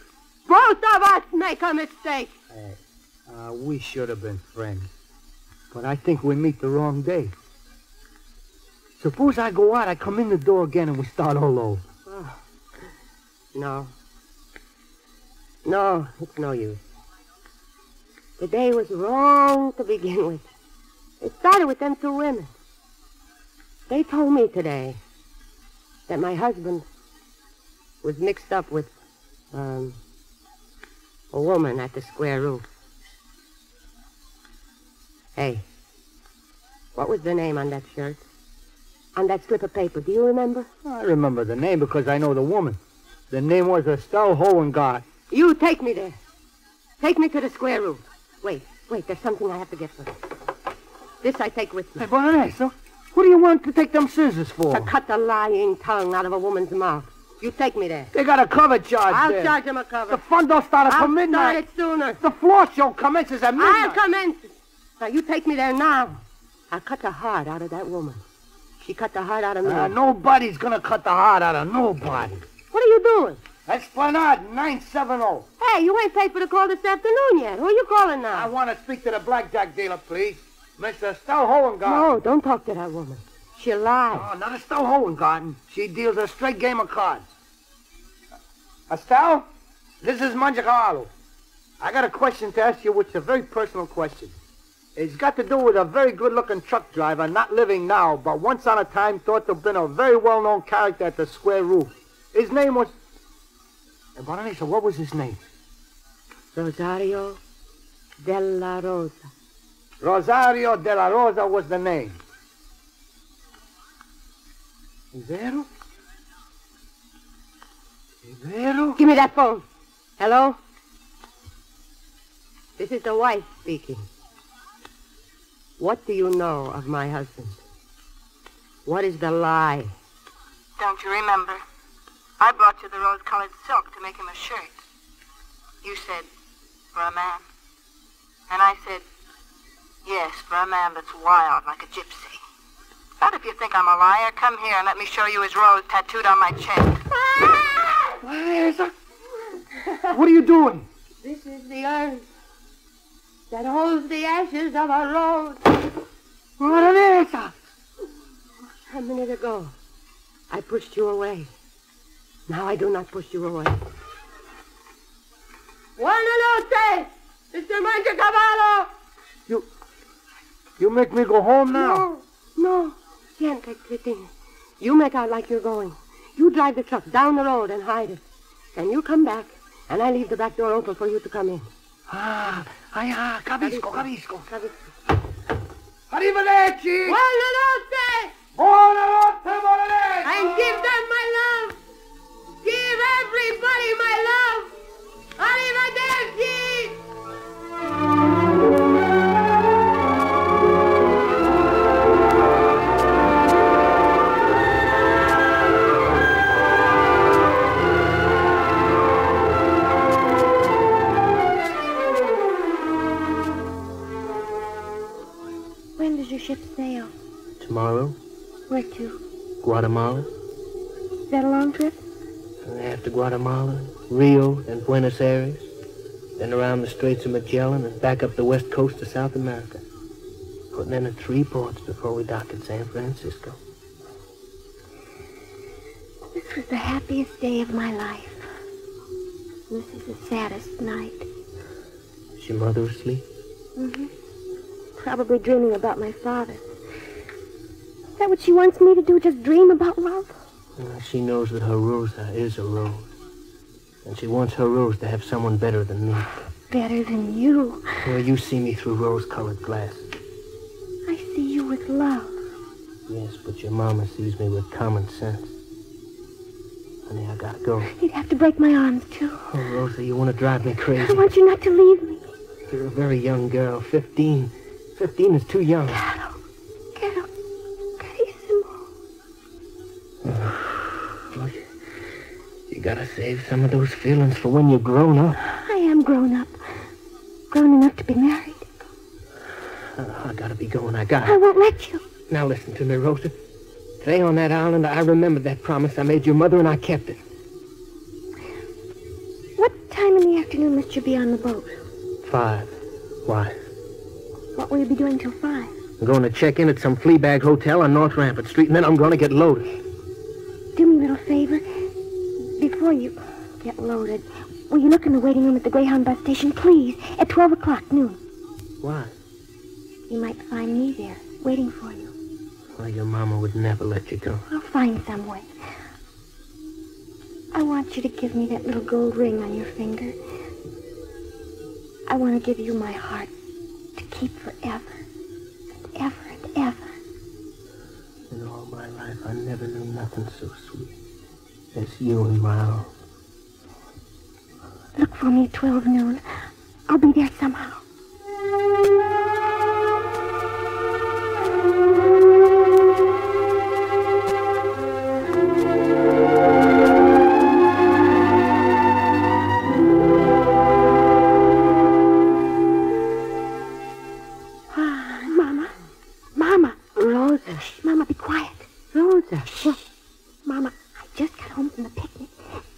Both of us make a mistake. Hey, we should have been friends. But I think we meet the wrong day. Suppose I go out, I come in the door again, and we start all over. Oh. No. No, it's no use. The day was wrong to begin with. It started with them two women. They told me today that my husband was mixed up with a woman at the square roof. Hey, what was the name on that shirt? On that slip of paper, do you remember? I remember the name because I know the woman. The name was Estelle Hohengardt. You take me there. Take me to the square roof. Wait, there's something I have to get first. This I take with me. Hey, Baronessa, what do you want to take them scissors for? To cut the lying tongue out of a woman's mouth. You take me there. They got a cover charge there. I'll charge them a cover. The fun don't start until midnight. I'll start it sooner. The floor show commences at midnight. I'll commence it. Now, you take me there now. I'll cut the heart out of that woman. She cut the heart out of me. Nobody's going to cut the heart out of nobody. What are you doing? Esplanade 970. Hey, you ain't paid for the call this afternoon yet. Who are you calling now? I want to speak to the blackjack dealer, please. Mr. Estelle Hohengarten. No, don't talk to that woman. She'll lie. Oh, not Estelle Hohengarten. She deals a straight game of cards. Estelle, this is Mangiacalo. I got a question to ask you, which is a very personal question. It's got to do with a very good-looking truck driver, not living now, but once on a time thought to have been a very well-known character at the square roof. His name was... Hey, Baronessa, what was his name? Rosario della Rosa. Rosario della Rosa was the name. Vero? Vero? Give me that phone. Hello? This is the wife speaking. What do you know of my husband? What is the lie? Don't you remember? I brought you the rose-colored silk to make him a shirt. You said, for a man. And I said, yes, for a man that's wild like a gypsy. But if you think I'm a liar, come here and let me show you his rose tattooed on my chest. Elsa, what are you doing? This is the urn that holds the ashes of a rose. What is it? A minute ago, I pushed you away. Now I do not push you away. Buona notte, Mr. Mangiacavallo! You make me go home now? No, Siente, Cretin. You make out like you're going. You drive the truck down the road and hide it. Then you come back, and I leave the back door open for you to come in. Capisco. Arrivederci! Buona notte! Buonanotte, buonanotte! And give them my love! Give everybody my love! Arrivederci! When does your ship sail? Tomorrow, Where to? Guatemala. Is that a long trip? And after Guatemala, Rio and Buenos Aires. Then around the Straits of Magellan and back up the west coast of South America. Putting in at 3 ports before we dock at San Francisco. This was the happiest day of my life. This is the saddest night. Is your mother asleep? Mm-hmm. Probably dreaming about my father. Is that what she wants me to do, just dream about love? She knows that her Rosa is a rose. And she wants her Rose to have someone better than me. Better than you. Well, you see me through rose-colored glasses. I see you with love. Yes, but your mama sees me with common sense. Honey, I gotta go. You'd have to break my arms, too. Oh, Rosa, you want to drive me crazy. I want you not to leave me. You're a very young girl. 15. 15 is too young. You gotta save some of those feelings for when you're grown up. I am grown up. Grown enough to be married. I gotta be going. I won't let you. Now listen to me, Rosa. Today on that island, I remembered that promise I made your mother, and I kept it. What time in the afternoon must you be on the boat? 5. Why? What will you be doing till 5? I'm going to check in at some flea-bag hotel on North Rampart Street, and then I'm going to get loaded. Do me a little favor. Before you get loaded, will you look in the waiting room at the Greyhound bus station, please, at 12 o'clock noon? Why? You might find me there, waiting for you. Well, your mama would never let you go. I'll find some way. I want you to give me that little gold ring on your finger. I want to give you my heart to keep forever, and ever and ever. In all my life, I never knew nothing so sweet as you in my arms. Look for me at 12 noon. I'll be there somehow. Mama. Rosa. Shh, Mama, be quiet. Rosa. What? Mama, I just got home from the picnic.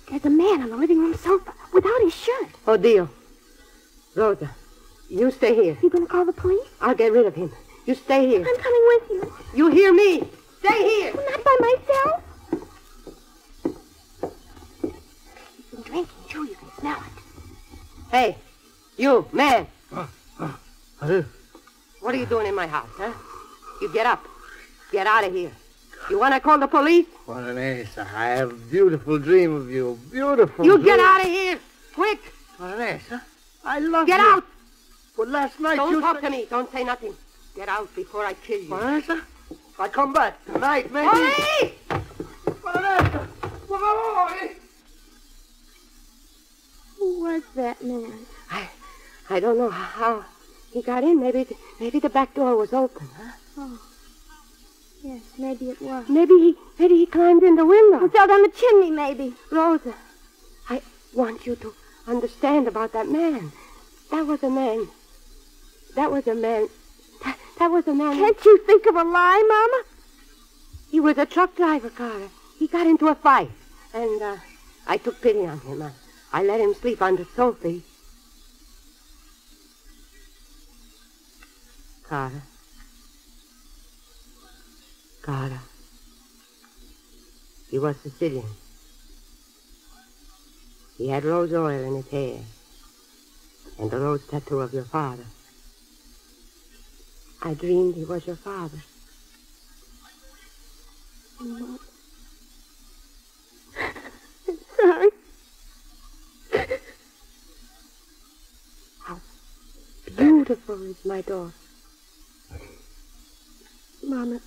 There's a man on the living room sofa without his shirt. Odile. Rosa, you stay here. You gonna call the police? I'll get rid of him. You stay here. I'm coming with you. You hear me? Stay here. I'm not by myself. He's been drinking, too. You can smell it. Hey, you, man. What? What are you doing in my house, huh? You get up. Get out of here. You want to call the police? What an ace. I have a beautiful dream of you. Beautiful You dream. get out of here. Quick. What an ace, huh? I love Get you. out. But last night Don't you talk said... to me. Don't say nothing. Get out before I kill you. What an ace, huh? I come back tonight, maybe. Police! What an ace, huh? Por favor, Who was that man? I don't know how He got in. Maybe the back door was open, huh? Oh. Yes, maybe it was. Maybe he climbed in the window. He fell down the chimney, maybe. Rosa, I want you to understand about that man. That was a man. That was a man. Can't you think of a lie, Mama? He was a truck driver, Carter. He got into a fight, and I took pity on him. I let him sleep under Sophie. Carter. He was Sicilian. He had rose oil in his hair and the rose tattoo of your father. I dreamed he was your father. Mama. I'm sorry. How beautiful is my daughter. Mama,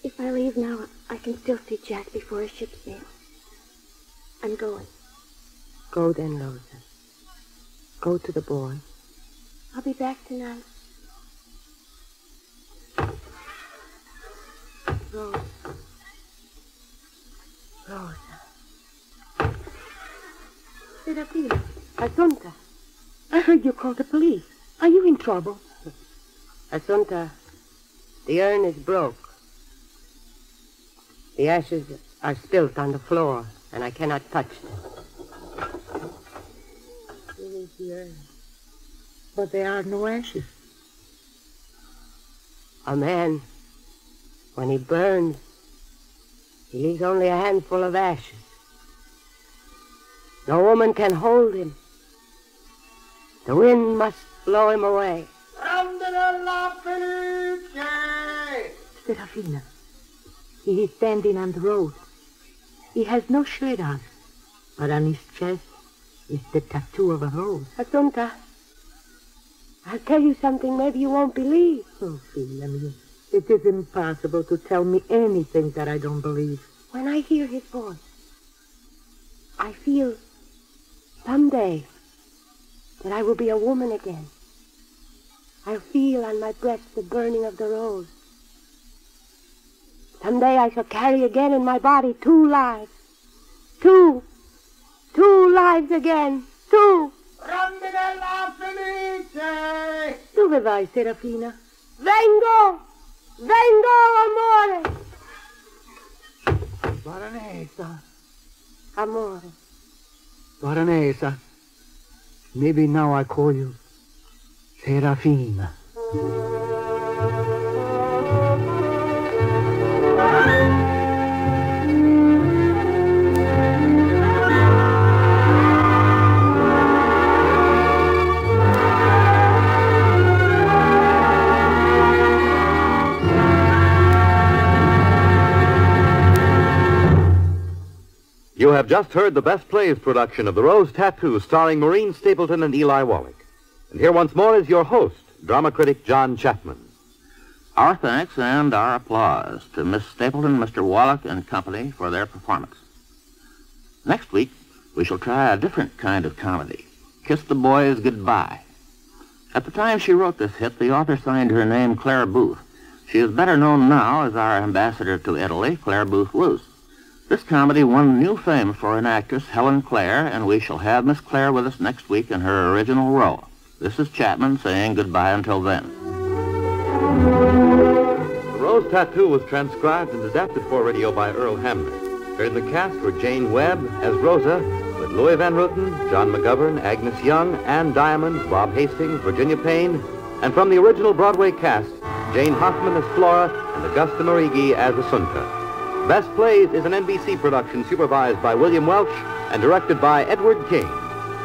if I leave now, I can still see Jack before his ship sails. I'm going. Go then, Rosa. Go to the boy. I'll be back tonight. Rosa. Serafina. Assunta, I heard you called the police. Are you in trouble? Assunta, the urn is broke. The ashes are spilt on the floor, and I cannot touch them. Here is the urn. But there are no ashes. A man, when he burns, he leaves only a handful of ashes. No woman can hold him. The wind must blow him away. Serafina, he is standing on the road. He has no shirt on, but on his chest is the tattoo of a rose. Assunta, I'll tell you something maybe you won't believe. Oh, Philomena, it is impossible to tell me anything that I don't believe. When I hear his voice, I feel someday that I will be a woman again. I'll feel on my breast the burning of the rose. Someday I shall carry again in my body 2 lives. 2 lives again. 2. Dove vai, Serafina? Vengo, amore. Baronessa. Amore. Baronessa. Maybe now I call you Serafina. You have just heard the Best Plays production of The Rose Tattoo, starring Maureen, Stapleton, and Eli Wallach. And here once more is your host, drama critic John Chapman. Our thanks and our applause to Miss Stapleton, Mr. Wallach, and company for their performance. Next week, we shall try a different kind of comedy, Kiss the Boys Goodbye. At the time she wrote this hit, the author signed her name Claire Booth. She is better known now as our ambassador to Italy, Claire Booth Luce. This comedy won new fame for an actress, Helen Clare, and we shall have Miss Clare with us next week in her original role. This is Chapman saying goodbye until then. The Rose Tattoo was transcribed and adapted for radio by Earl Hamner. Here in the cast were Jane Webb as Rosa, with Louis Van Ruten, John McGovern, Agnes Young, Ann Diamond, Bob Hastings, Virginia Payne, and from the original Broadway cast, Jane Hoffman as Flora and Augusta Marighi as Assunta. Best Plays is an NBC production supervised by William Welch and directed by Edward King.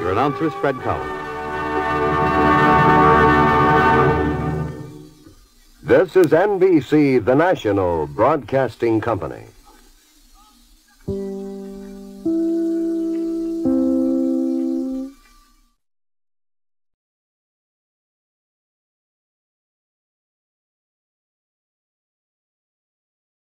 Your announcer is Fred Collins. This is NBC, the national broadcasting company.